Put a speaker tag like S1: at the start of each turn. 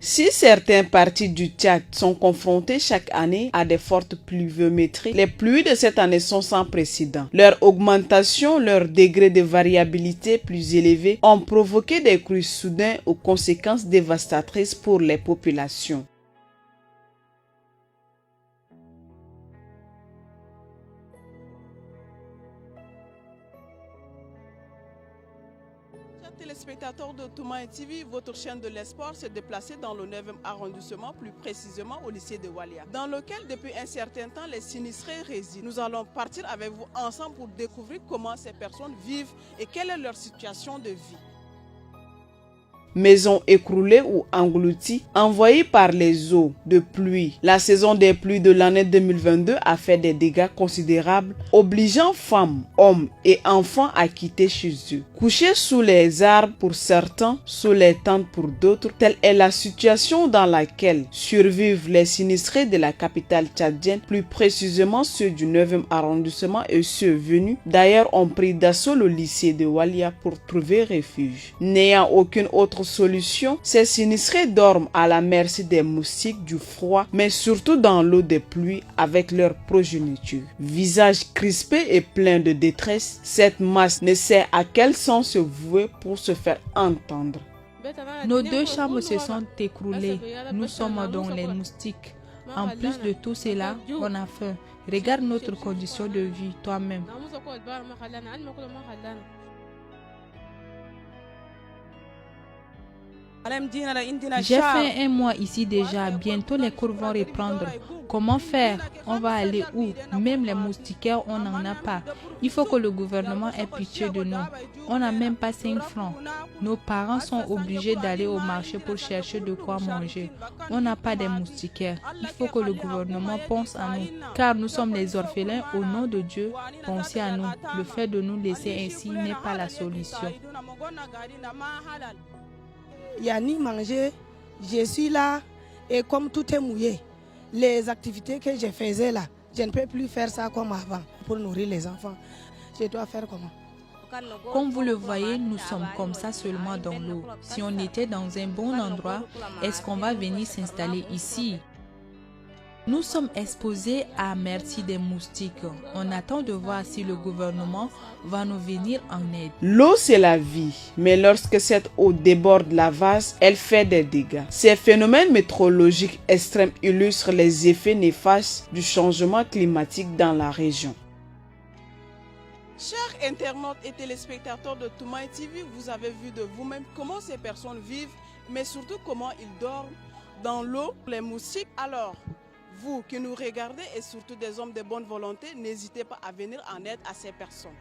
S1: Si certaines parties du Tchad sont confrontées chaque année à des fortes pluviométries, les pluies de cette année sont sans précédent. Leur augmentation, leur degré de variabilité plus élevé ont provoqué des crues soudaines aux conséquences dévastatrices pour les populations.
S2: Chers téléspectateurs de Toumaï TV, votre chaîne de l'espoir s'est déplacée dans le 9e arrondissement, plus précisément au lycée de Walia, dans lequel depuis un certain temps les sinistrés résident. Nous allons partir avec vous ensemble pour découvrir comment ces personnes vivent et quelle est leur situation de vie.
S1: Maisons écroulées ou englouties, envahées par les eaux de pluie. La saison des pluies de l'année 2022 a fait des dégâts considérables, obligeant femmes, hommes et enfants à quitter chez eux. Couchés sous les arbres pour certains, sous les tentes pour d'autres, telle est la situation dans laquelle survivent les sinistrés de la capitale tchadienne, plus précisément ceux du 9e arrondissement et ceux venus d'ailleurs ont pris d'assaut le lycée de Walia pour trouver refuge. N'ayant aucune autre solution, ces sinistrés dorment à la merci des moustiques, du froid, mais surtout dans l'eau des pluies avec leur progéniture. Visage crispé et plein de détresse, cette masse ne sait à quel sens se vouer pour se faire entendre.
S3: Nos 2 chambres se sont écroulées. Nous sommes dans les moustiques. En plus de tout cela, on a faim. Regarde notre condition de vie toi-même. J'ai fait 1 mois ici déjà, bientôt les cours vont reprendre. Comment faire? On va aller où? Même les moustiquaires, on n'en a pas. Il faut que le gouvernement ait pitié de nous. On n'a même pas 5 francs. Nos parents sont obligés d'aller au marché pour chercher de quoi manger. On n'a pas de moustiquaires. Il faut que le gouvernement pense à nous, car nous sommes les orphelins. Au nom de Dieu, pensez à nous. Le fait de nous laisser ainsi n'est pas la solution.
S4: Il n'y a ni manger, je suis là et comme tout est mouillé, les activités que je faisais là, je ne peux plus faire ça comme avant pour nourrir les enfants. Je dois faire comment?
S3: Comme vous le voyez, nous sommes comme ça seulement dans l'eau. Si on était dans un bon endroit, est-ce qu'on va venir s'installer ici? Nous sommes exposés à merci des moustiques. On attend de voir si le gouvernement va nous venir en aide.
S1: L'eau, c'est la vie, mais lorsque cette eau déborde la vase, elle fait des dégâts. Ces phénomènes météorologiques extrêmes illustrent les effets néfastes du changement climatique dans la région.
S2: Chers internautes et téléspectateurs de Toumaï TV, vous avez vu de vous-même comment ces personnes vivent, mais surtout comment ils dorment dans l'eau, les moustiques. Alors, vous qui nous regardez et surtout des hommes de bonne volonté, n'hésitez pas à venir en aide à ces personnes.